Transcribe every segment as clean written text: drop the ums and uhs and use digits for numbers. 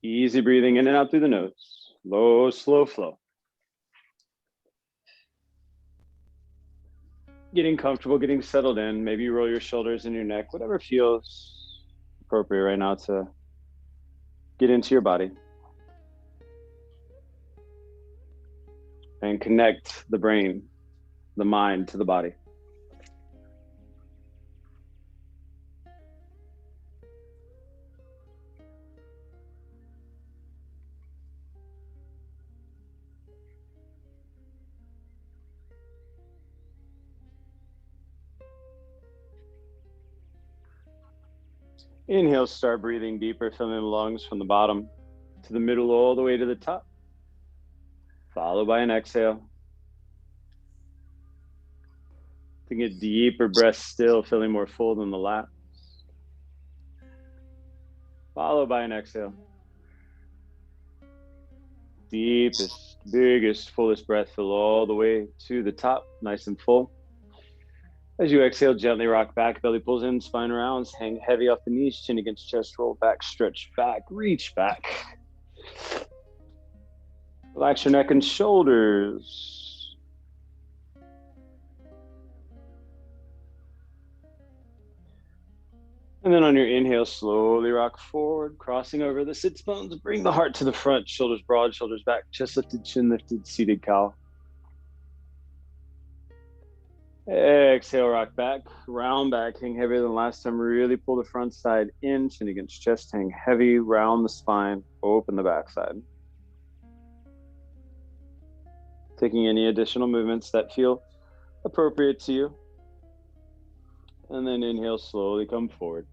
Easy breathing in and out through the nose. Low, slow flow. Getting comfortable, getting settled in. Maybe you roll your shoulders and your neck, whatever feels appropriate right now to get into your body. And connect the brain, the mind to the body. Inhale, start breathing deeper, filling the lungs from the bottom to the middle, all the way to the top. Followed by an exhale. Taking a deeper breath still, feeling more full than the last. Followed by an exhale. Deepest, biggest, fullest breath, fill all the way to the top, nice and full. As you exhale, gently rock back, belly pulls in, spine rounds, hang heavy off the knees, chin against chest, roll back, stretch back, reach back. Relax your neck and shoulders. And then on your inhale, slowly rock forward, crossing over the sits bones, bring the heart to the front, shoulders broad, shoulders back, chest lifted, chin lifted, seated cow. Exhale, rock back, round back, hang heavier than last time. Really pull the front side in, chin against chest, hang heavy, round the spine, open the back side. Taking any additional movements that feel appropriate to you. And then inhale, slowly come forward.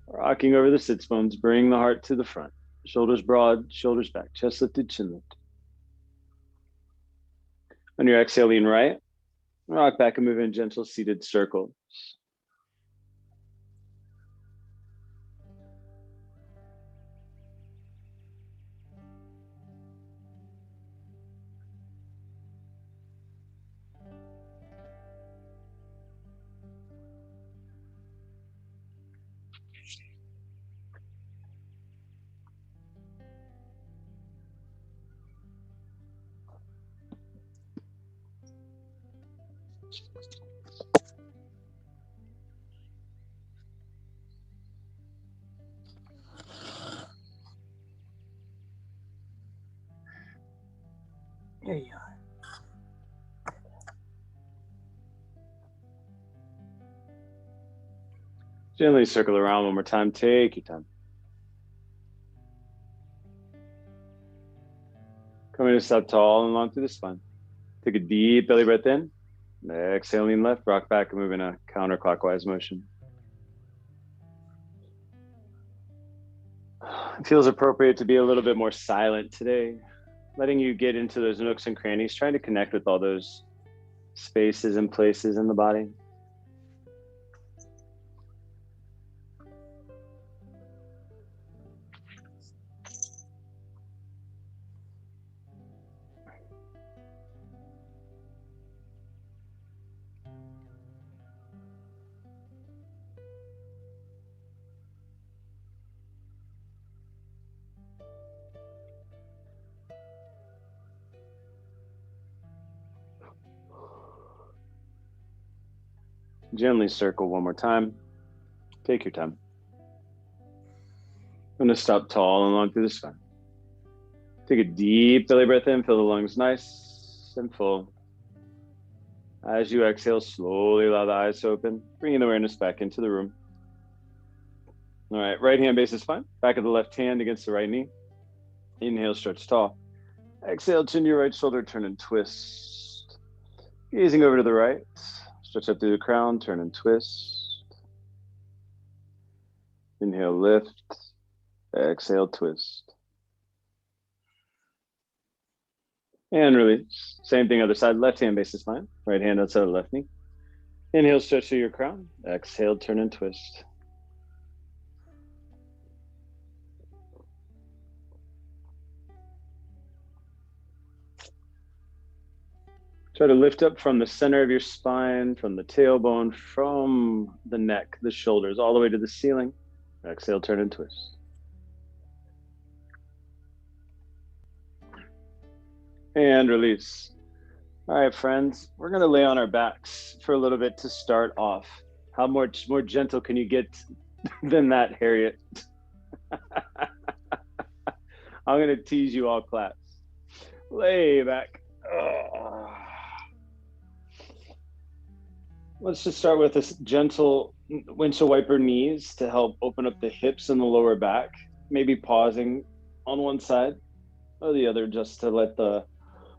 Rocking over the sits bones, bring the heart to the front. Shoulders broad, shoulders back, chest lifted, chin lifted. On your exhale, lean right. Rock back and move in gentle seated circles. There you are. Gently circle around one more time. Take your time. Coming to stop tall and long through the spine. Take a deep belly breath in. Exhale, lean left, rock back and move in a counterclockwise motion. It feels appropriate to be a little bit more silent today, letting you get into those nooks and crannies, trying to connect with all those spaces and places in the body. Gently circle one more time. Take your time. I'm going to stop tall and long through the spine. Take a deep belly breath in, feel the lungs nice and full. As you exhale, slowly allow the eyes to open, bringing the awareness back into the room. All right, right hand base is fine. Back of the left hand against the right knee. Inhale, stretch tall. Exhale, chin to your right shoulder, turn and twist. Gazing over to the right. Stretch up through the crown, turn and twist. Inhale, lift. Exhale, twist. And release. Same thing, other side. Left hand base is fine. Right hand outside of the left knee. Inhale, stretch through your crown. Exhale, turn and twist. Try to lift up from the center of your spine, from the tailbone, from the neck, the shoulders, all the way to the ceiling. Exhale, turn and twist. And release. All right, friends, we're going to lay on our backs for a little bit to start off. How much more gentle can you get than that, Harriet? I'm going to tease you all class. Lay back. Let's just start with this gentle windshield wiper knees to help open up the hips and the lower back. Maybe pausing on one side or the other just to let the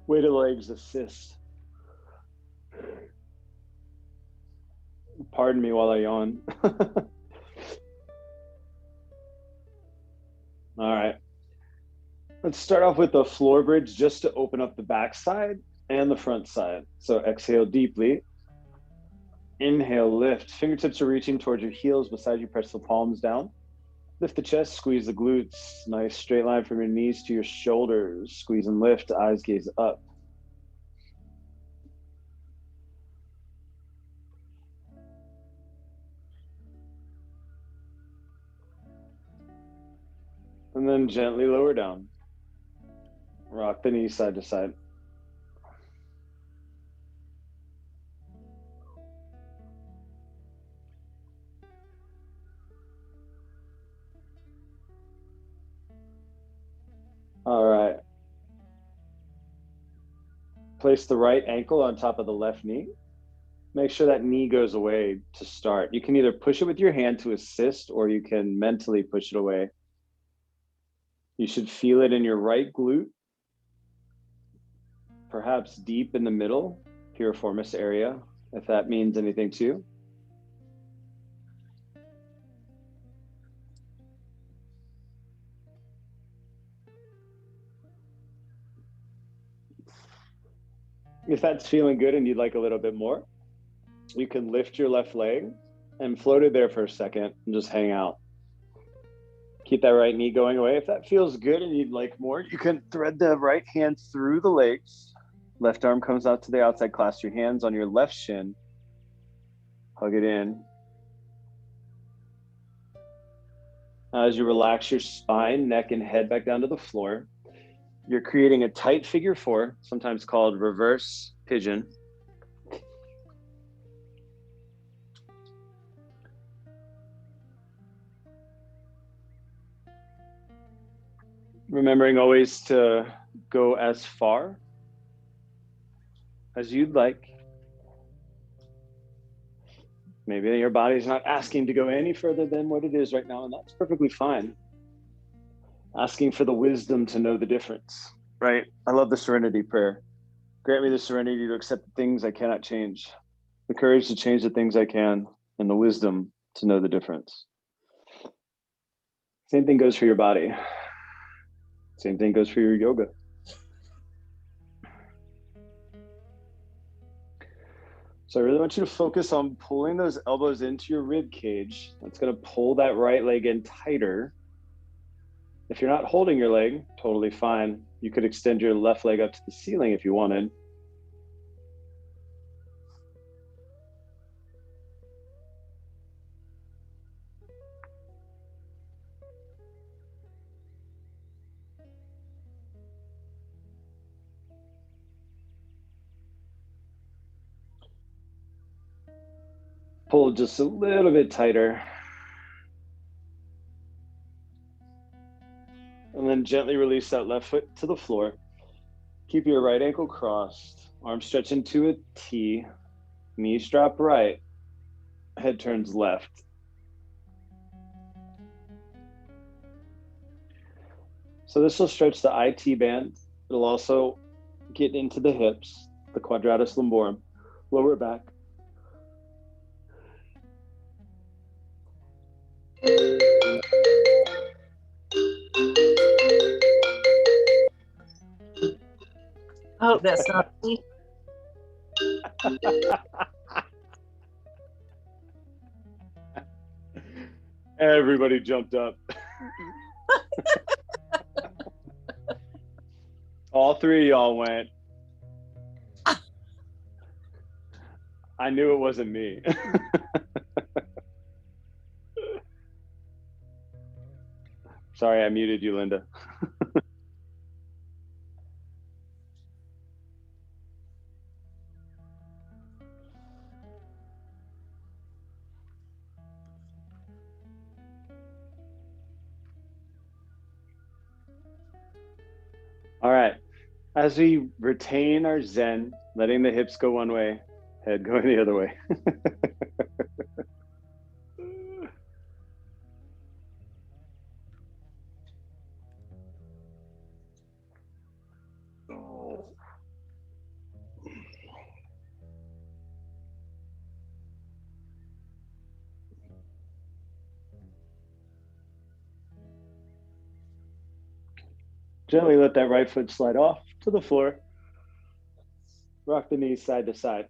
weight of the legs assist. Pardon me while I yawn. All right. Let's start off with the floor bridge just to open up the back side and the front side. So exhale deeply. Inhale, lift. Fingertips are reaching towards your heels. Beside you, press the palms down. Lift the chest, squeeze the glutes. Nice straight line from your knees to your shoulders. Squeeze and lift, eyes gaze up. And then gently lower down. Rock the knees side to side. All right. Place the right ankle on top of the left knee. Make sure that knee goes away to start. You can either push it with your hand to assist, or you can mentally push it away. You should feel it in your right glute, perhaps deep in the middle, piriformis area, if that means anything to you. If that's feeling good and you'd like a little bit more, you can lift your left leg and float it there for a second and just hang out. Keep that right knee going away. If that feels good and you'd like more, you can thread the right hand through the legs. Left arm comes out to the outside. Clasp your hands on your left shin. Hug it in. As you relax your spine, neck, and head back down to the floor, you're creating a tight figure four, sometimes called reverse pigeon. Remembering always to go as far as you'd like. Maybe your body's not asking to go any further than what it is right now, and that's perfectly fine. Asking for the wisdom to know the difference, right? I love the serenity prayer. Grant me the serenity to accept the things I cannot change, the courage to change the things I can, and the wisdom to know the difference. Same thing goes for your body. Same thing goes for your yoga. So I really want you to focus on pulling those elbows into your rib cage. That's going to pull that right leg in tighter. If you're not holding your leg, totally fine. You could extend your left leg up to the ceiling if you wanted. Pull just a little bit tighter. And then gently release that left foot to the floor. Keep your right ankle crossed, arms stretch into a T, knees drop right, head turns left. So this will stretch the IT band. It'll also get into the hips, the quadratus lumborum, lower back. I hope that's not me. Everybody jumped up. All three of y'all went. I knew it wasn't me. Sorry, I muted you, Linda. All right. As we retain our Zen, letting the hips go one way, head going the other way. Gently let that right foot slide off to the floor. Rock the knees side to side.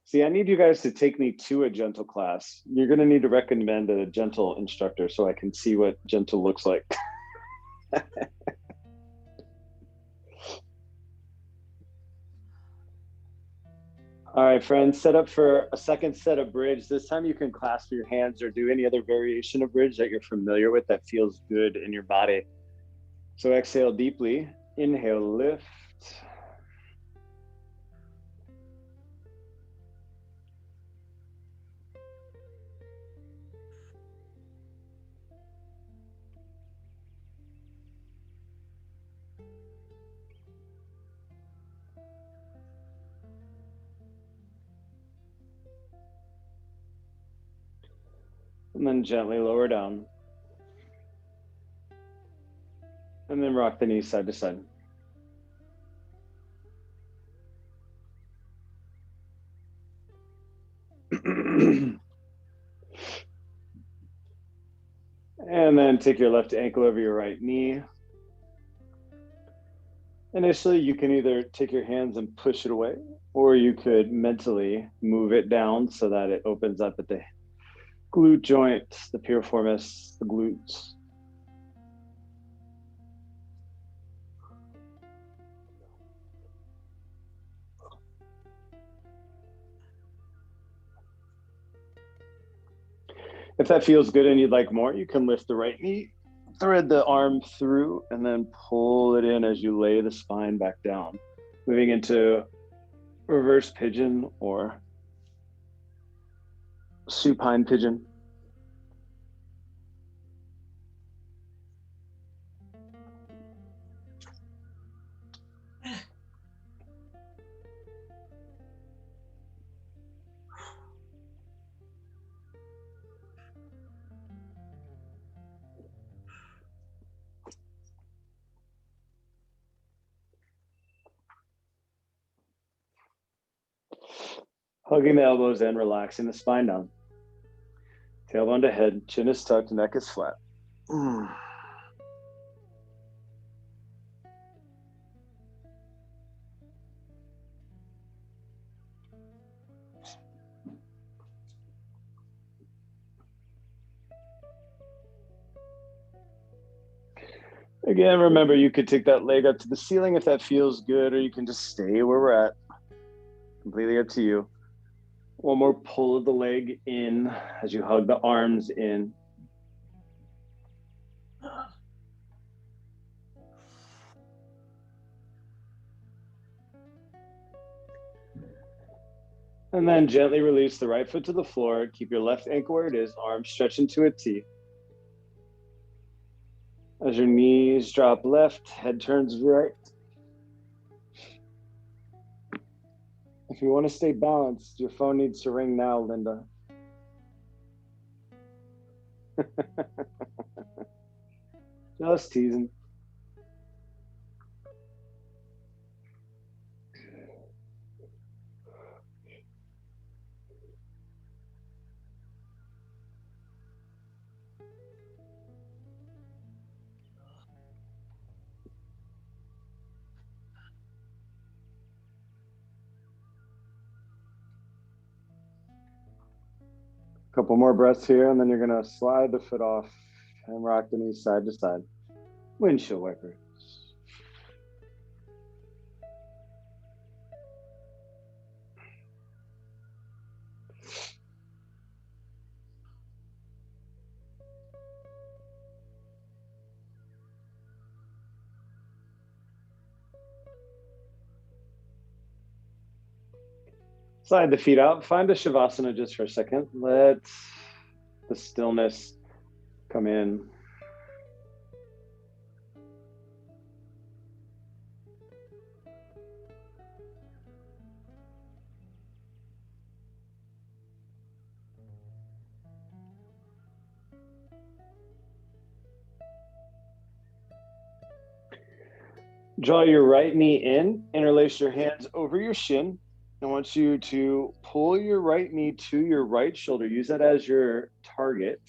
See, I need you guys to take me to a gentle class. You're going to need to recommend a gentle instructor so I can see what gentle looks like. All right, friends, set up for a second set of bridge. This time you can clasp your hands or do any other variation of bridge that you're familiar with that feels good in your body. So exhale deeply, inhale, lift. And then gently lower down. And then rock the knees side to side. And then take your left ankle over your right knee. Initially, you can either take your hands and push it away, or you could mentally move it down so that it opens up at the glute joint, the piriformis, the glutes. If that feels good and you'd like more, you can lift the right knee, thread the arm through, and then pull it in as you lay the spine back down. Moving into reverse pigeon or supine pigeon. Hugging the elbows in, relaxing the spine down. Tailbone to head, chin is tucked, neck is flat. Again, remember, you could take that leg up to the ceiling if that feels good, or you can just stay where we're at. Completely up to you. One more pull of the leg in as you hug the arms in. And then gently release the right foot to the floor. Keep your left ankle where it is, arms stretch into a T. As your knees drop left, head turns right. If you want to stay balanced, your phone needs to ring now, Linda. Just teasing. Couple more breaths here, and then you're going to slide the foot off and rock the knees side to side. Windshield wiper. Slide the feet out. Find a Shavasana just for a second. Let the stillness come in. Draw your right knee in, interlace your hands over your shin. I want you to pull your right knee to your right shoulder. Use that as your target.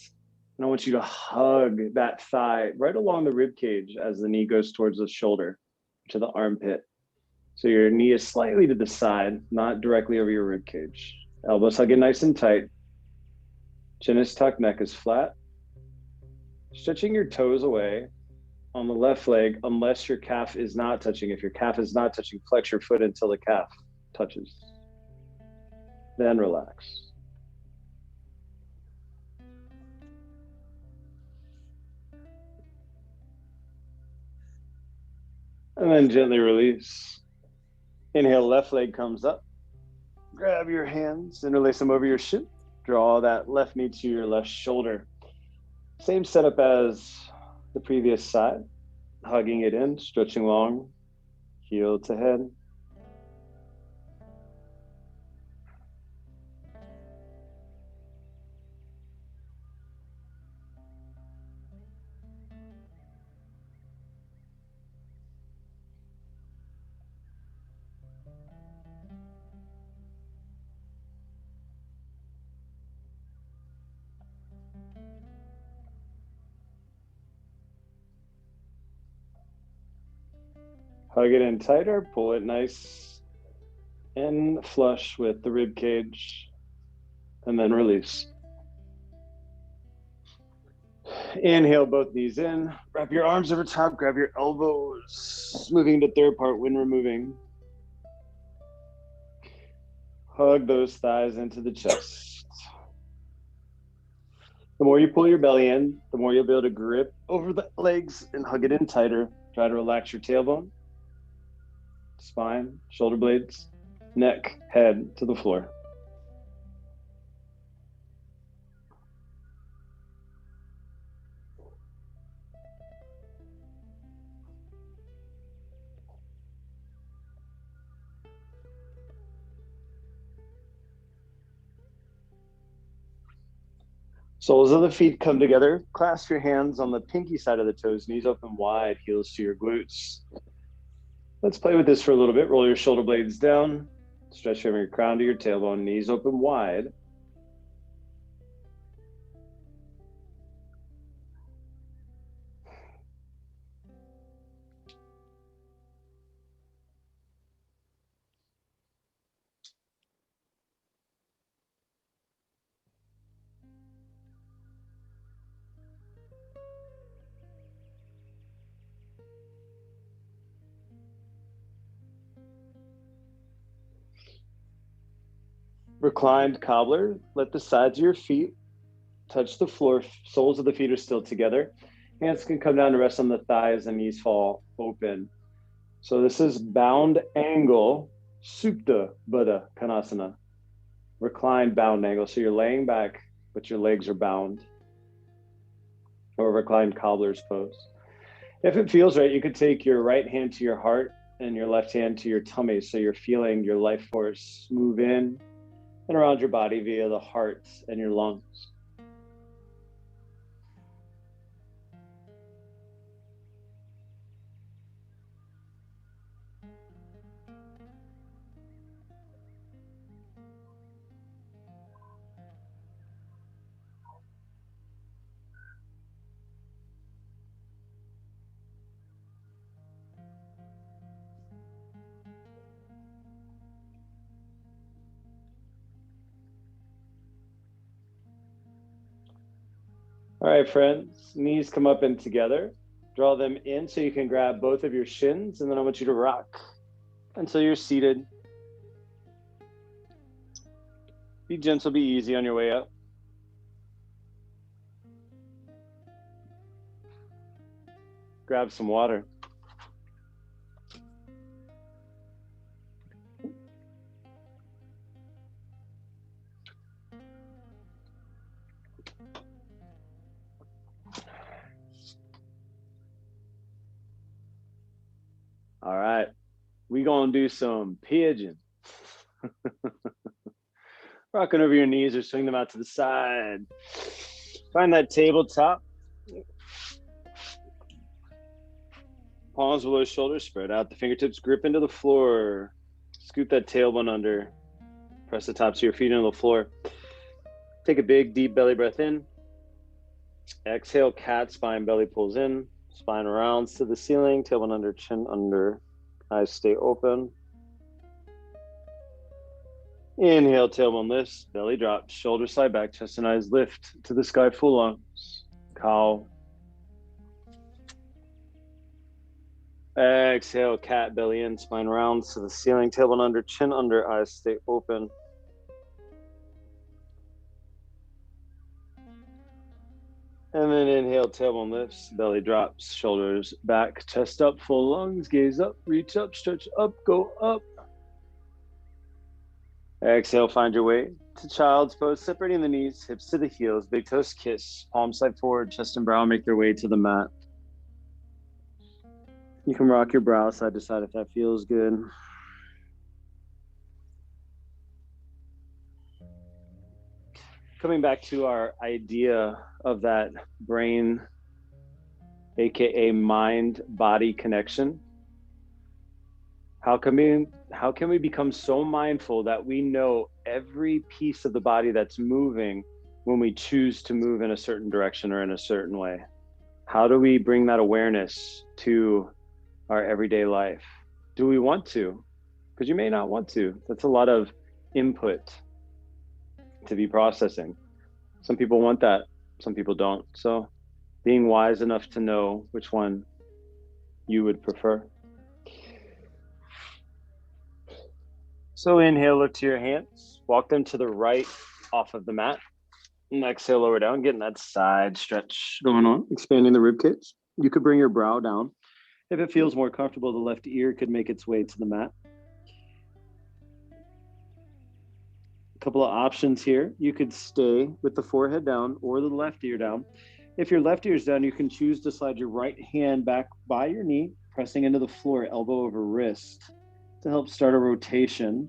And I want you to hug that thigh right along the rib cage as the knee goes towards the shoulder, to the armpit. So your knee is slightly to the side, not directly over your rib cage. Elbows hug it nice and tight. Chin is tucked, neck is flat. Stretching your toes away on the left leg, unless your calf is not touching. If your calf is not touching, flex your foot until the calf touches. Then relax. And then gently release. Inhale, left leg comes up. Grab your hands, interlace them over your shin. Draw that left knee to your left shoulder. Same setup as the previous side. Hugging it in, stretching long, heel to head. Hug it in tighter, pull it nice and flush with the rib cage, and then release. Inhale, both knees in. Wrap your arms over top, grab your elbows. Moving to third part when removing. Hug those thighs into the chest. The more you pull your belly in, the more you'll be able to grip over the legs and hug it in tighter. Try to relax your tailbone, spine, shoulder blades, neck, head to the floor. Soles of the feet come together. Clasp your hands on the pinky side of the toes, knees open wide, heels to your glutes. Let's play with this for a little bit. Roll your shoulder blades down. Stretch from your crown to your tailbone, knees open wide. Reclined cobbler. Let the sides of your feet touch the floor. Soles of the feet are still together. Hands can come down to rest on the thighs and knees fall open. So this is bound angle, Supta Buddha Konasana. Reclined bound angle. So you're laying back, but your legs are bound. Or reclined cobbler's pose. If it feels right, you could take your right hand to your heart and your left hand to your tummy. So you're feeling your life force move in and around your body via the heart and your lungs. All right, friends, knees come up and together. Draw them in so you can grab both of your shins, and then I want you to rock until you're seated. Be gentle, be easy on your way up. Grab some water. All right, we gonna do some pigeon. Rocking over your knees or swing them out to the side. Find that tabletop. Palms below shoulders, spread out the fingertips, grip into the floor. Scoot that tailbone under. Press the tops of your feet into the floor. Take a big, deep belly breath in. Exhale, cat, spine, belly pulls in. Spine rounds to the ceiling, tailbone under, chin under. Eyes stay open. Inhale, tailbone lifts, belly drops, shoulders slide back, chest and eyes lift to the sky, full lungs. Cow. Exhale, cat, belly in, spine rounds to the ceiling, tailbone under, chin under, eyes stay open. And then inhale, tailbone lifts, belly drops, shoulders back, chest up, full lungs, gaze up, reach up, stretch up, go up. Exhale, find your way to child's pose, separating the knees, hips to the heels, big toes kiss, palms side forward, chest and brow make their way to the mat. You can rock your brow side to side if that feels good. Coming back to our idea of that brain, aka mind-body connection. How can we become so mindful that we know every piece of the body that's moving when we choose to move in a certain direction or in a certain way? How do we bring that awareness to our everyday life? Do we want to? Because you may not want to. That's a lot of input to be processing. Some people want that, some people don't. So being wise enough to know which one you would prefer. So inhale, look to your hands, walk them to the right off of the mat. And exhale, lower down, getting that side stretch going on, expanding the rib cage. You could bring your brow down. If it feels more comfortable, the left ear could make its way to the mat. A couple of options here. You could stay with the forehead down or the left ear down. If your left ear is down, you can choose to slide your right hand back by your knee, pressing into the floor, elbow over wrist, to help start a rotation,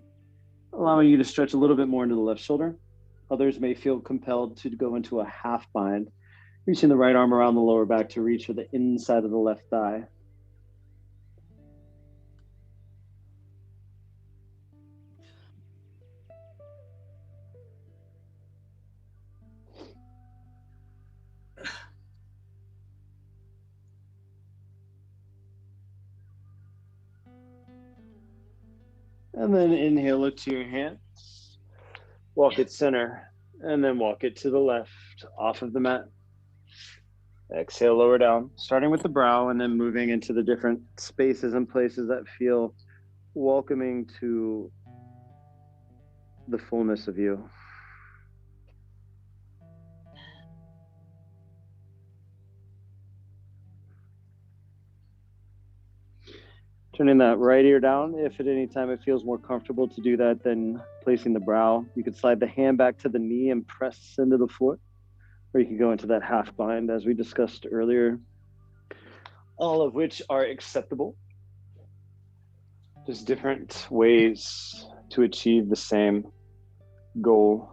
allowing you to stretch a little bit more into the left shoulder. Others may feel compelled to go into a half bind, reaching the right arm around the lower back to reach for the inside of the left thigh. And then inhale, look to your hands, walk it center, and then walk it to the left, off of the mat. Exhale, lower down, starting with the brow and then moving into the different spaces and places that feel welcoming to the fullness of you. Turning that right ear down. If at any time it feels more comfortable to do that than placing the brow, you could slide the hand back to the knee and press into the floor, or you could go into that half bind as we discussed earlier, all of which are acceptable. Just different ways to achieve the same goal.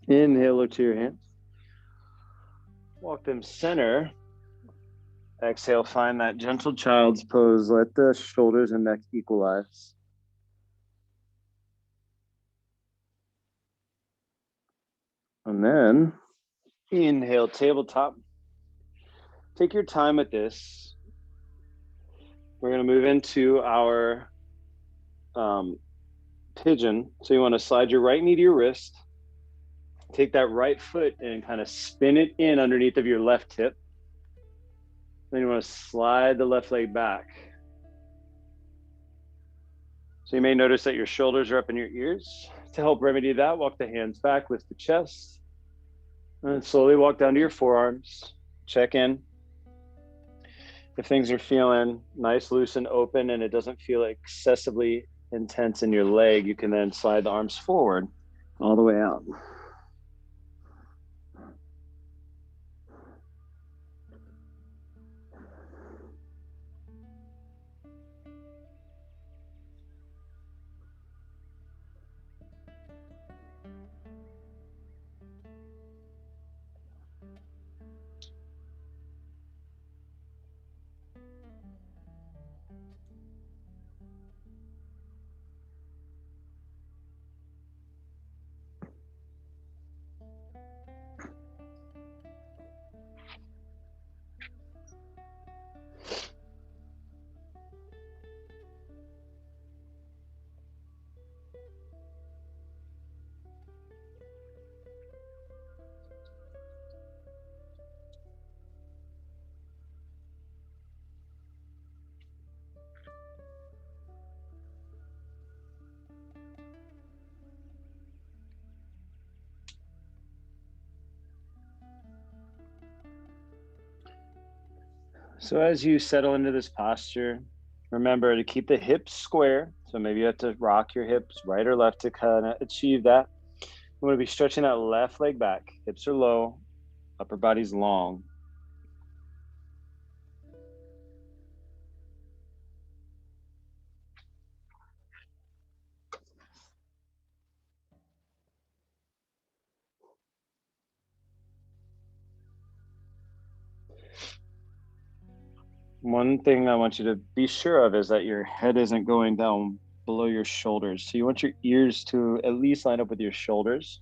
Inhale, look to your hands. Walk them center. Exhale, find that gentle child's pose. Let the shoulders and neck equalize. And then inhale, tabletop. Take your time with this. We're going to move into our pigeon. So you want to slide your right knee to your wrist. Take that right foot and kind of spin it in underneath of your left hip. Then you want to slide the left leg back. So you may notice that your shoulders are up in your ears. To help remedy that, walk the hands back, lift the chest, and then slowly walk down to your forearms. Check in. If things are feeling nice, loose, and open, and it doesn't feel excessively intense in your leg, you can then slide the arms forward all the way out. So as you settle into this posture, remember to keep the hips square. So maybe you have to rock your hips right or left to kind of achieve that. You want to be stretching that left leg back. Hips are low, upper body's long. One thing I want you to be sure of is that your head isn't going down below your shoulders. So you want your ears to at least line up with your shoulders.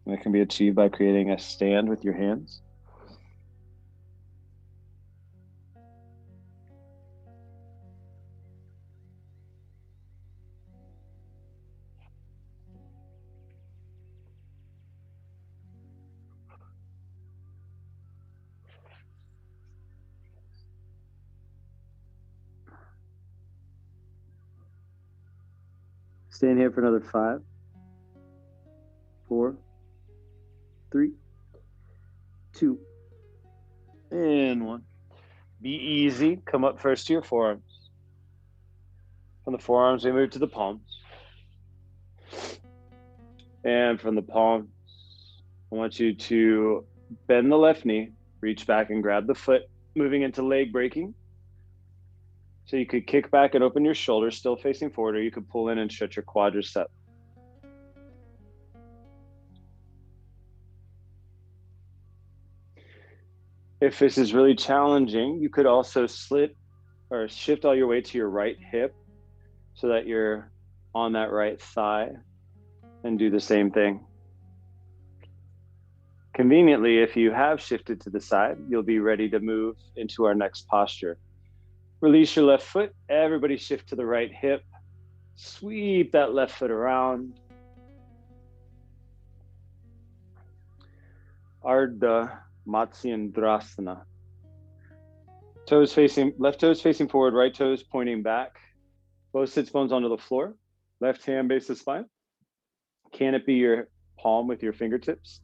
And it can be achieved by creating a stand with your hands. Stay in here for another 5, 4, 3, 2, and 1. Be easy. Come up first to your forearms. From the forearms, we move to the palms. And from the palms, I want you to bend the left knee, reach back and grab the foot, moving into leg breaking. So you could kick back and open your shoulders, still facing forward, or you could pull in and stretch your quadricep. If this is really challenging, you could also slit or shift all your weight to your right hip so that you're on that right thigh and do the same thing. Conveniently, if you have shifted to the side, you'll be ready to move into our next posture. Release your left foot. Everybody shift to the right hip. Sweep that left foot around. Ardha Matsyendrasana. Toes facing, left toes facing forward, right toes pointing back. Both sits bones onto the floor. Left hand base the spine. Canopy your palm with your fingertips.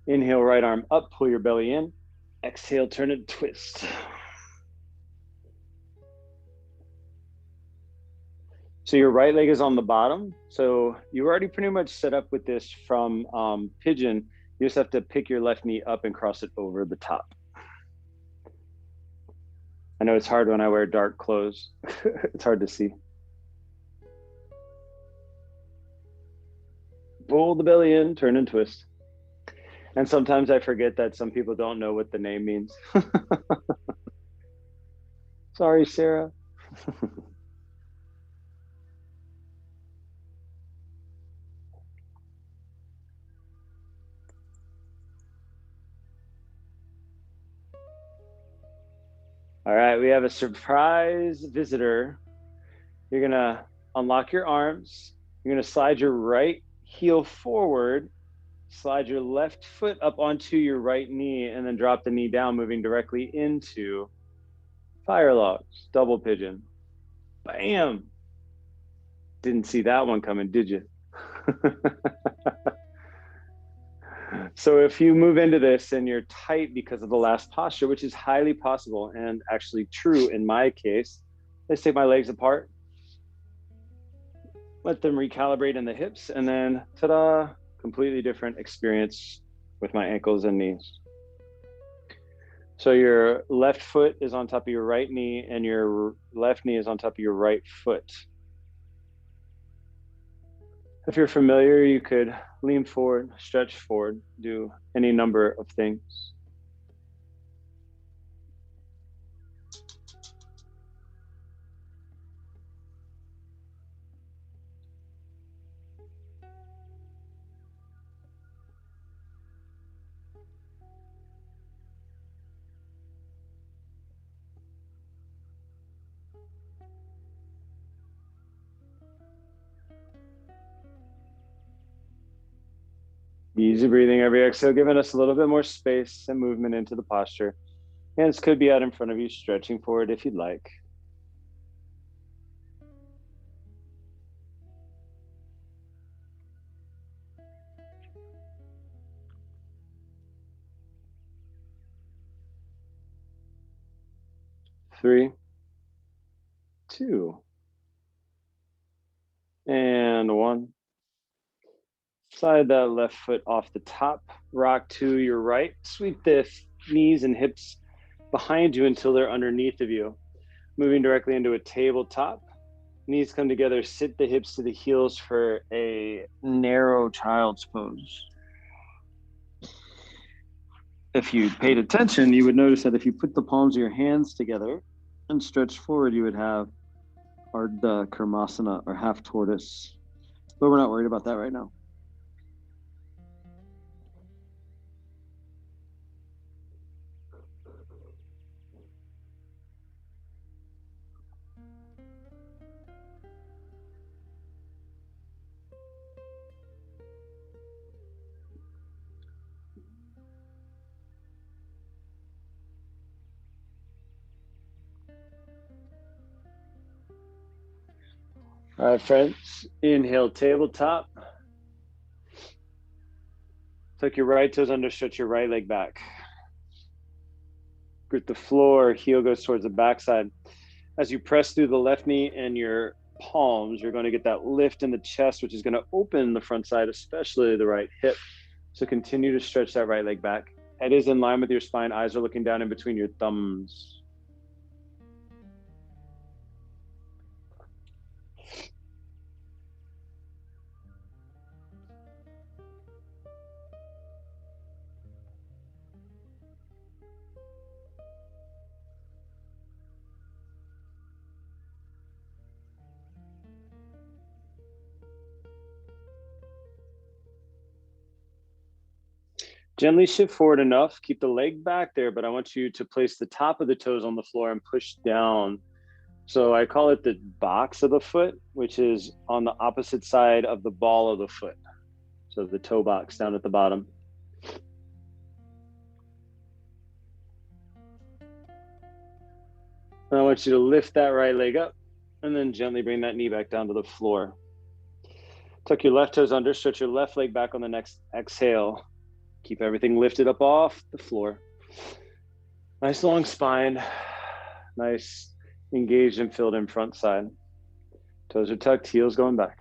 Inhale, right arm up, pull your belly in. Exhale, turn and twist. So your right leg is on the bottom. So you're already pretty much set up with this from pigeon. You just have to pick your left knee up and cross it over the top. I know it's hard when I wear dark clothes. It's hard to see. Pull the belly in, turn and twist. And sometimes I forget that some people don't know what the name means. Sorry, Sarah. All right, we have a surprise visitor. You're gonna unlock your arms. You're gonna slide your right heel forward, slide your left foot up onto your right knee, and then drop the knee down, moving directly into fire logs, double pigeon. Bam! Didn't see that one coming, did you? So if you move into this and you're tight because of the last posture, which is highly possible and actually true in my case, let's take my legs apart, let them recalibrate in the hips, and then ta-da, completely different experience with my ankles and knees. So your left foot is on top of your right knee and your left knee is on top of your right foot. If you're familiar, you could lean forward, stretch forward, do any number of things. Easy breathing every exhale, giving us a little bit more space and movement into the posture. Hands could be out in front of you, stretching forward if you'd like. Three, two, and one. Slide that left foot off the top, rock to your right. Sweep the knees and hips behind you until they're underneath of you. Moving directly into a tabletop. Knees come together, sit the hips to the heels for a narrow child's pose. If you paid attention, you would notice that if you put the palms of your hands together and stretch forward, you would have Ardha Karmasana, or half tortoise. But we're not worried about that right now. All right, friends, inhale, tabletop. Tuck your right toes under, stretch your right leg back. Grip the floor, heel goes towards the backside. As you press through the left knee and your palms, you're going to get that lift in the chest, which is going to open the front side, especially the right hip. So continue to stretch that right leg back. Head is in line with your spine, eyes are looking down in between your thumbs. Gently shift forward enough, keep the leg back there, but I want you to place the top of the toes on the floor and push down. So I call it the box of the foot, which is on the opposite side of the ball of the foot. So the toe box down at the bottom. And I want you to lift that right leg up and then gently bring that knee back down to the floor. Tuck your left toes under, stretch your left leg back on the next exhale. Keep everything lifted up off the floor. Nice long spine. Nice engaged and filled in front side. Toes are tucked, heels going back.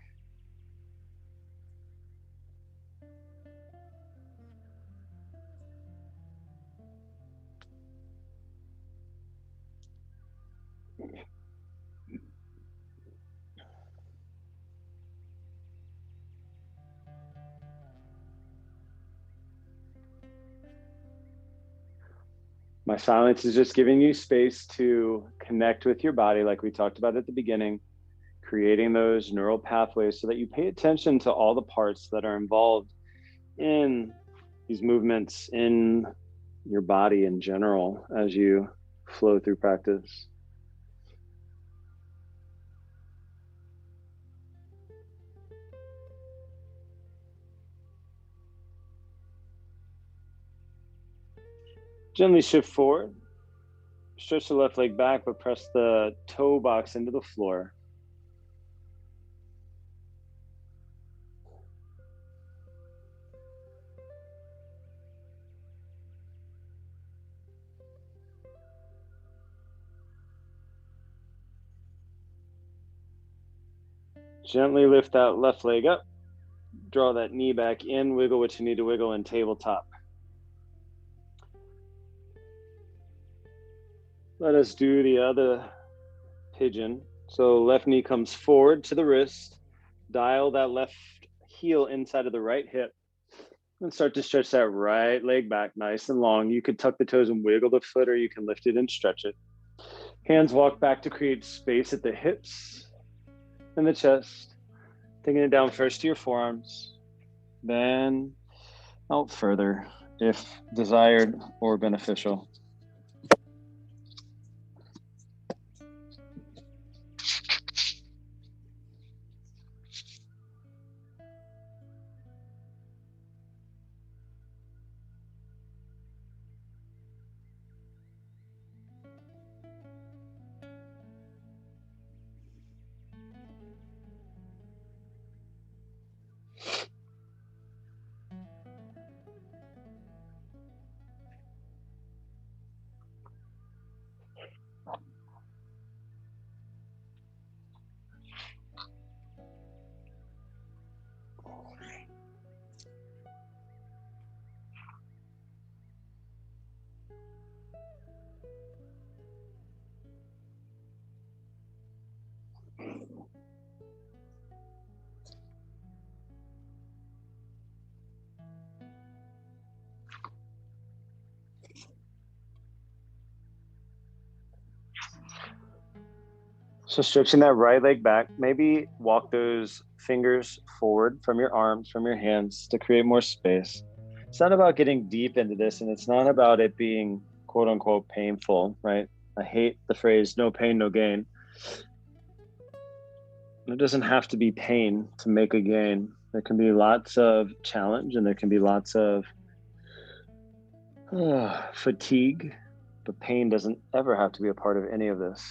My silence is just giving you space to connect with your body, like we talked about at the beginning, creating those neural pathways so that you pay attention to all the parts that are involved in these movements in your body in general as you flow through practice. Gently shift forward. Stretch the left leg back, but press the toe box into the floor. Gently lift that left leg up. Draw that knee back in. Wiggle what you need to wiggle in tabletop. Let us do the other pigeon. So left knee comes forward to the wrist. Dial that left heel inside of the right hip. And start to stretch that right leg back nice and long. You could tuck the toes and wiggle the foot, or you can lift it and stretch it. Hands walk back to create space at the hips and the chest. Taking it down first to your forearms, then out further if desired or beneficial. So stretching that right leg back, maybe walk those fingers forward from your arms, from your hands to create more space. It's not about getting deep into this, and it's not about it being quote unquote painful, right? I hate the phrase no pain, no gain. It doesn't have to be pain to make a gain. There can be lots of challenge and there can be lots of fatigue, but pain doesn't ever have to be a part of any of this.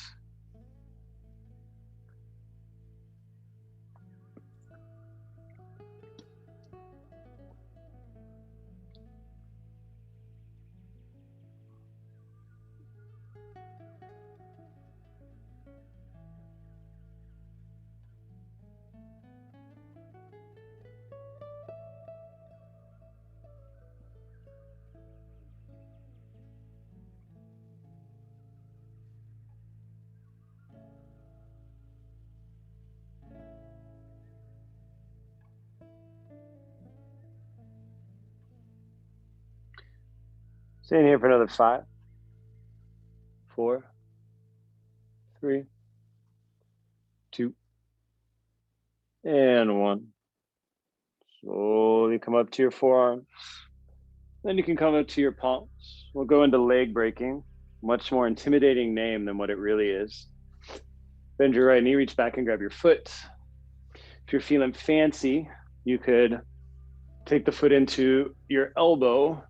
Staying here for another 5, 4, 3, 2, and 1. Slowly come up to your forearms. Then you can come up to your palms. We'll go into leg breaking, much more intimidating name than what it really is. Bend your right knee, reach back and grab your foot. If you're feeling fancy, you could take the foot into your elbow,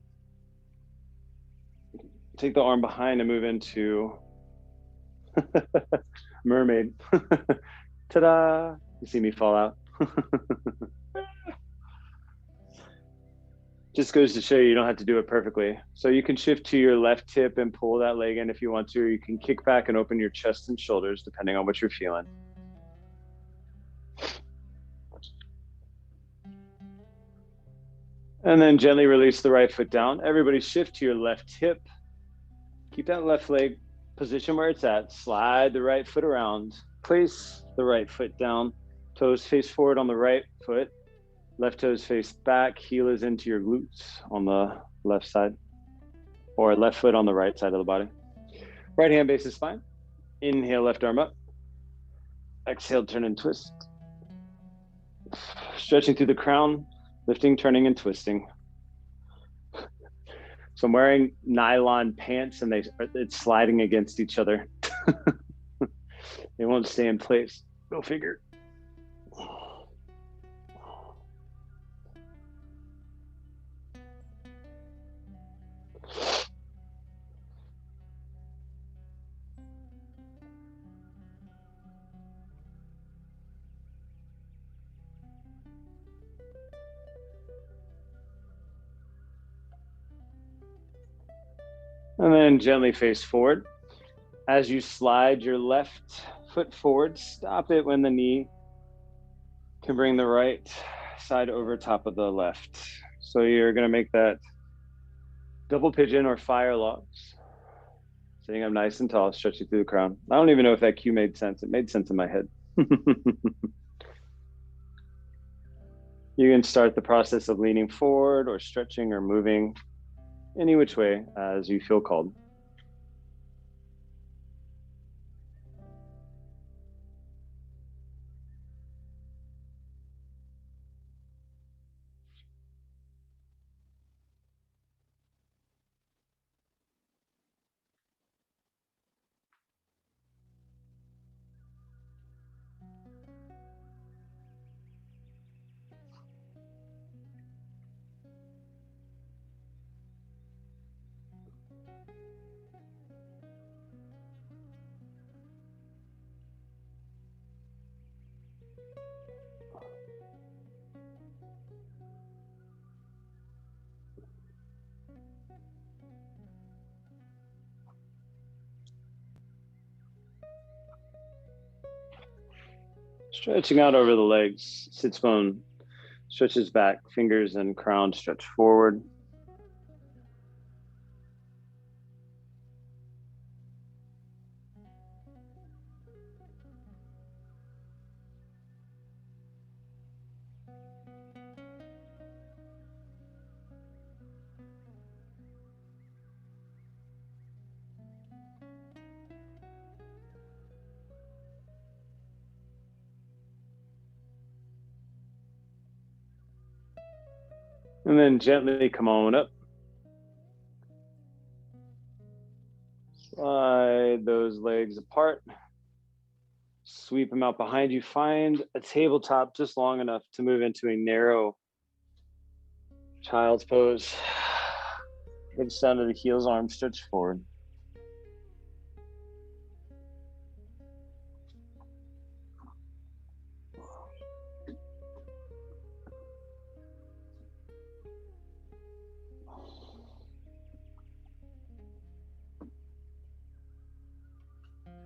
take the arm behind and move into mermaid. Ta-da! You see me fall out. Just goes to show you don't have to do it perfectly. So you can shift to your left hip and pull that leg in if you want to, or you can kick back and open your chest and shoulders depending on what you're feeling. And then gently release the right foot down. Everybody shift to your left hip. Keep that left leg position where it's at. Slide the right foot around. Place the right foot down. Toes face forward on the right foot. Left toes face back. Heel is into your glutes on the left side. Or left foot on the right side of the body. Right hand base the spine. Inhale, left arm up. Exhale, turn and twist. Stretching through the crown. Lifting, turning, and twisting. So I'm wearing nylon pants and it's sliding against each other. They won't stay in place. Go figure. And then gently face forward. As you slide your left foot forward, stop it when the knee Can bring the right side over top of the left. So you're going to make that double pigeon or fire logs. Sitting up nice and tall, stretching through the crown. I don't even know if that cue made sense. It made sense in my head. You can start the process of leaning forward or stretching or moving any which way as you feel called. Stretching out over the legs, sits bone stretches back, fingers and crown stretch forward. And then gently come on up. Slide those legs apart. Sweep them out behind you. Find a tabletop just long enough to move into a narrow child's pose. Hips down to the heels, arms stretch forward.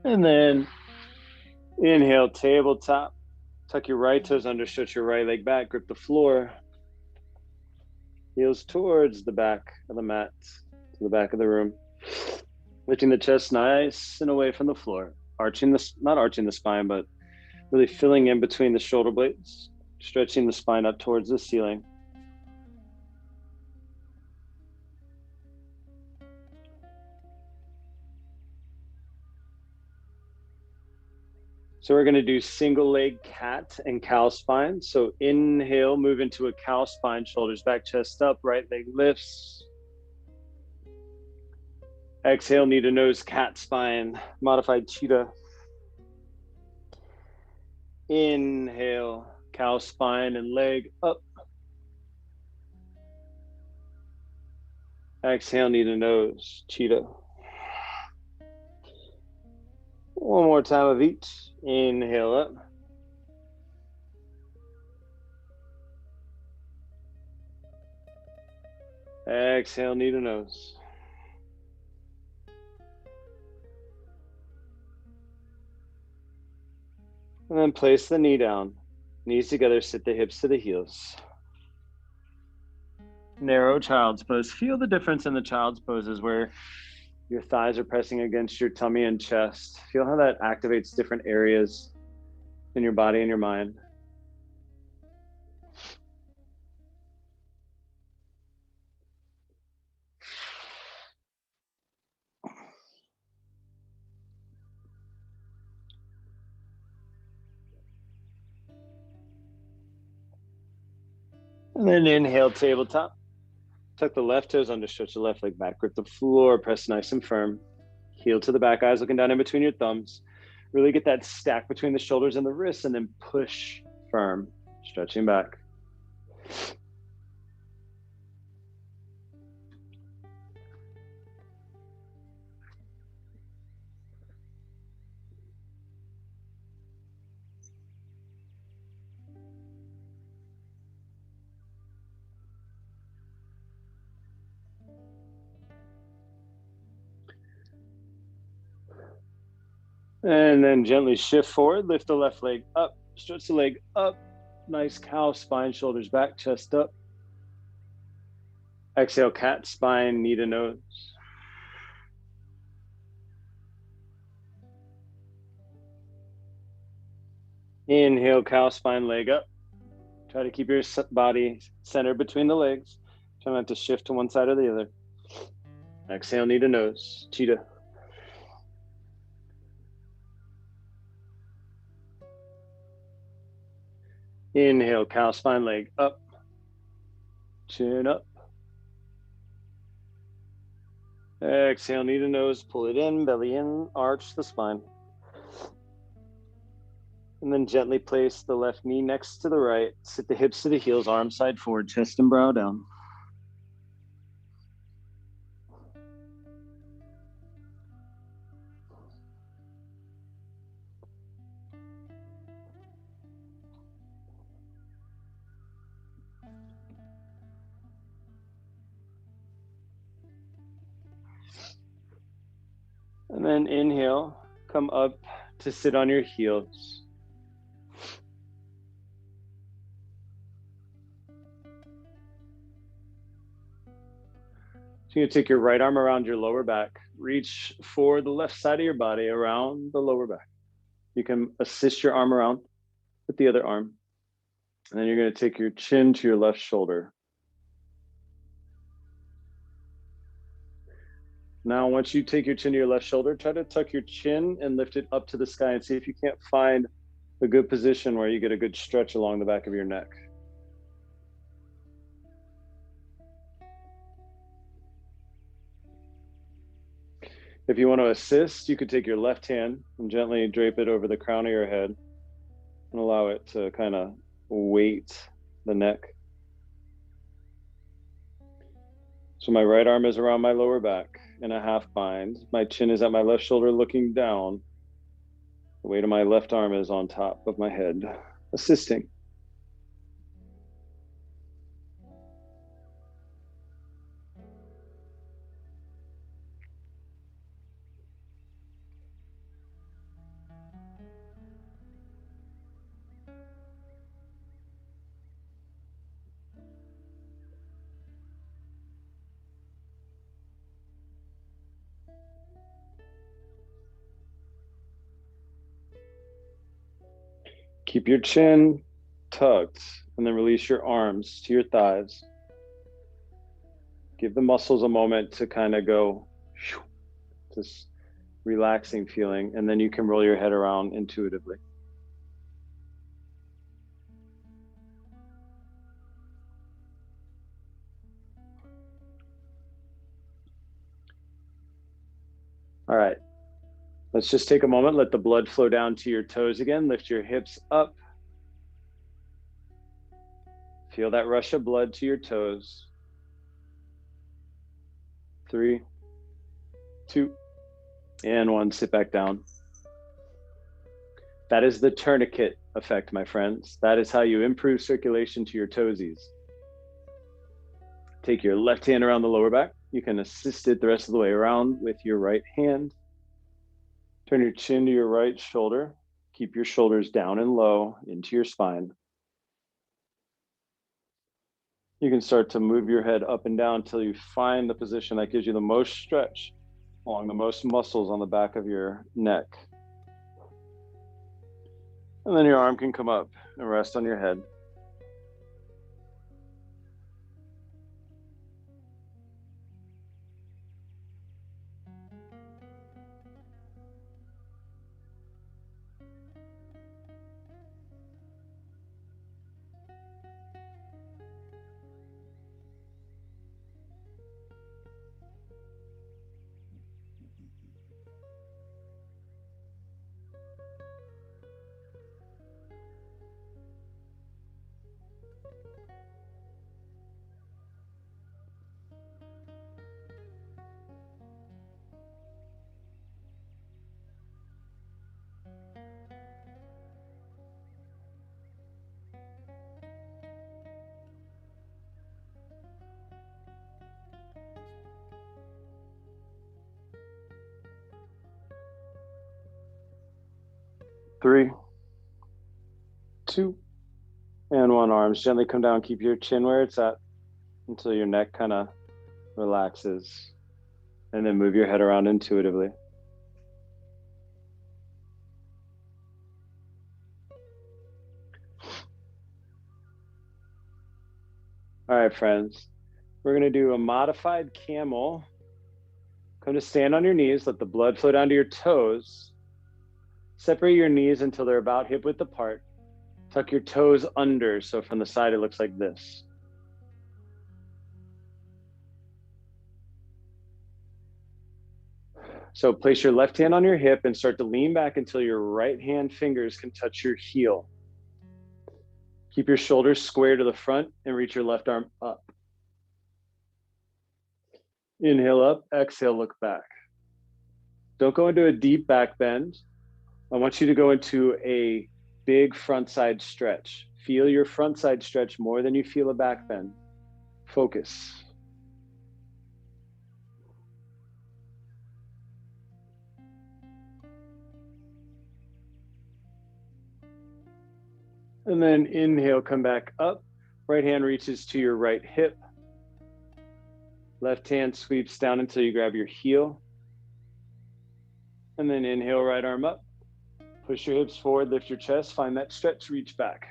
And then inhale, tabletop. Tuck your right toes under, stretch your right leg back, grip the floor. Heels towards the back of the mat, to the back of the room. Lifting the chest nice and away from the floor. Not arching the spine, but really filling in between the shoulder blades. Stretching the spine up towards the ceiling. So we're going to do single leg cat and cow spine. So inhale, move into a cow spine, shoulders back, chest up, right leg lifts. Exhale, knee to nose, cat spine, modified cheetah. Inhale, cow spine and leg up. Exhale, knee to nose, cheetah. One more time of each. Inhale up. Exhale, knee to nose. And then place the knee down. Knees together, sit the hips to the heels. Narrow child's pose. Feel the difference in the child's poses where your thighs are pressing against your tummy and chest. Feel how that activates different areas in your body and your mind. And then inhale, tabletop. Tuck the left toes under, stretch the left leg back, grip the floor, press nice and firm. Heel to the back, eyes looking down in between your thumbs. Really get that stack between the shoulders and the wrists, and then push firm, stretching back. And then gently shift forward, lift the left leg up, stretch the leg up, Nice cow spine, shoulders back, chest up. Exhale, cat spine, knee to nose. Inhale, cow spine, leg up. Try to keep your body centered between the legs. Try not to shift to one side or the other. Exhale, knee to nose, cheetah. Inhale, cow spine, leg up. Chin up. Exhale, knee to nose, pull it in, belly in, arch the spine. And then gently place the left knee next to the right. Sit the hips to the heels, arms side forward, chest and brow down. And then inhale, come up to sit on your heels. So you're gonna take your right arm around your lower back, reach for the left side of your body around the lower back. You can assist your arm around with the other arm. And then you're gonna take your chin to your left shoulder. Now, once you take your chin to your left shoulder, try to tuck your chin and lift it up to the sky and see if you can't find a good position where you get a good stretch along the back of your neck. If you want to assist, you could take your left hand and gently drape it over the crown of your head and allow it to kind of weight the neck. So my right arm is around my lower back in a half bind. My chin is at my left shoulder looking down. The weight of my left arm is on top of my head, assisting. Keep your chin tucked and then release your arms to your thighs. Give the muscles a moment to kind of go, this relaxing feeling, and then you can roll your head around intuitively. All right, let's just take a moment, let the blood flow down to your toes again, lift your hips up. Feel that rush of blood to your toes. 3, 2, and 1, sit back down. That is the tourniquet effect, my friends. That is how you improve circulation to your toesies. Take your left hand around the lower back. You can assist it the rest of the way around with your right hand. Turn your chin to your right shoulder. Keep your shoulders down and low into your spine. You can start to move your head up and down until you find the position that gives you the most stretch along the most muscles on the back of your neck. And then your arm can come up and rest on your head. Three, 2, And one. Arms gently come down. Keep your chin where it's at until your neck kind of relaxes. And then move your head around intuitively. All right, friends. We're going to do a modified camel. Come to stand on your knees. Let the blood flow down to your toes. Separate your knees until they're about hip width apart. Tuck your toes under, so from the side it looks like this. So place your left hand on your hip and start to lean back until your right hand fingers can touch your heel. Keep your shoulders square to the front and reach your left arm up. Inhale up, exhale, look back. Don't go into a deep back bend. I want you to go into a big front side stretch. Feel your front side stretch more than you feel a back bend. Focus. And then inhale, come back up. Right hand reaches to your right hip. Left hand sweeps down until you grab your heel. And then inhale, right arm up. Push your hips forward, lift your chest, find that stretch, reach back.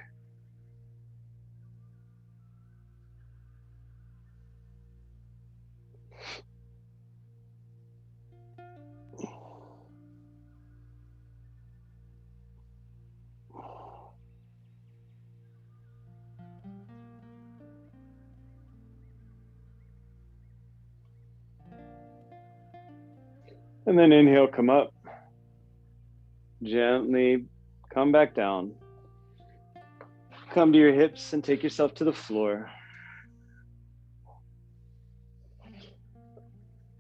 And then inhale, come up. Gently come back down. Come to your hips and take yourself to the floor.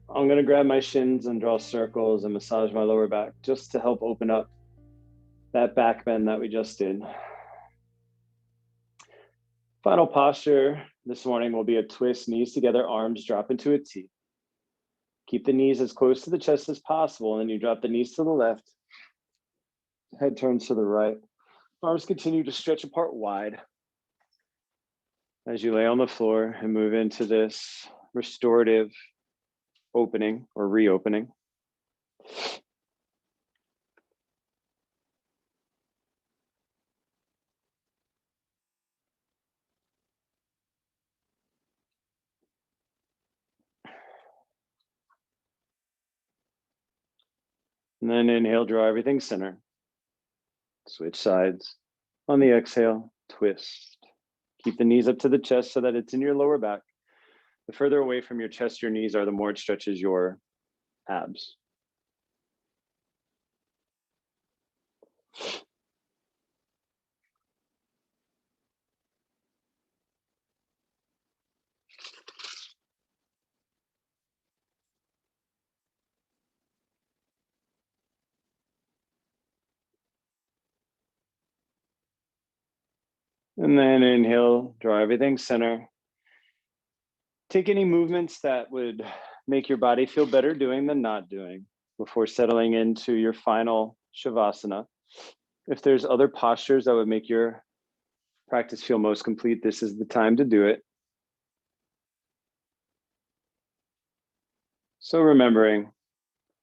I'm going to grab my shins and draw circles and massage my lower back just to help open up that back bend that we just did. Final posture this morning will be a twist, knees together, arms drop into a T. Keep the knees as close to the chest as possible, and then you drop the knees to the left. Head turns to the right. Arms continue to stretch apart wide as you lay on the floor and move into this restorative opening or reopening. And then inhale, draw everything center. Switch sides. On the exhale, twist. Keep the knees up to the chest so that it's in your lower back. The further away from your chest your knees are, the more it stretches your abs. And then inhale, draw everything center. Take any movements that would make your body feel better doing than not doing before settling into your final Shavasana. If there's other postures that would make your practice feel most complete, this is the time to do it. So remembering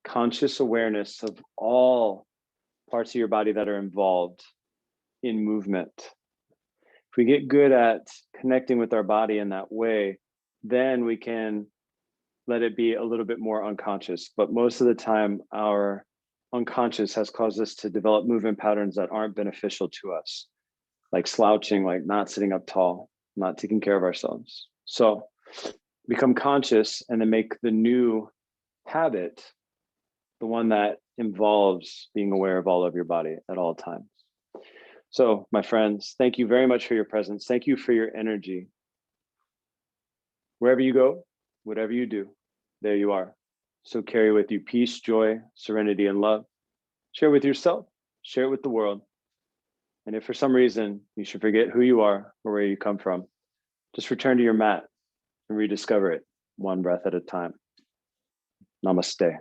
conscious awareness of all parts of your body that are involved in movement. If we get good at connecting with our body in that way, then we can let it be a little bit more unconscious. But most of the time, our unconscious has caused us to develop movement patterns that aren't beneficial to us, like slouching, like not sitting up tall, not taking care of ourselves. So become conscious and then make the new habit the one that involves being aware of all of your body at all times. So, my friends, thank you very much for your presence. Thank you for your energy. Wherever you go, whatever you do, there you are. So carry with you peace, joy, serenity, and love. Share with yourself, share it with the world. And if for some reason you should forget who you are or where you come from, just return to your mat and rediscover it one breath at a time. Namaste.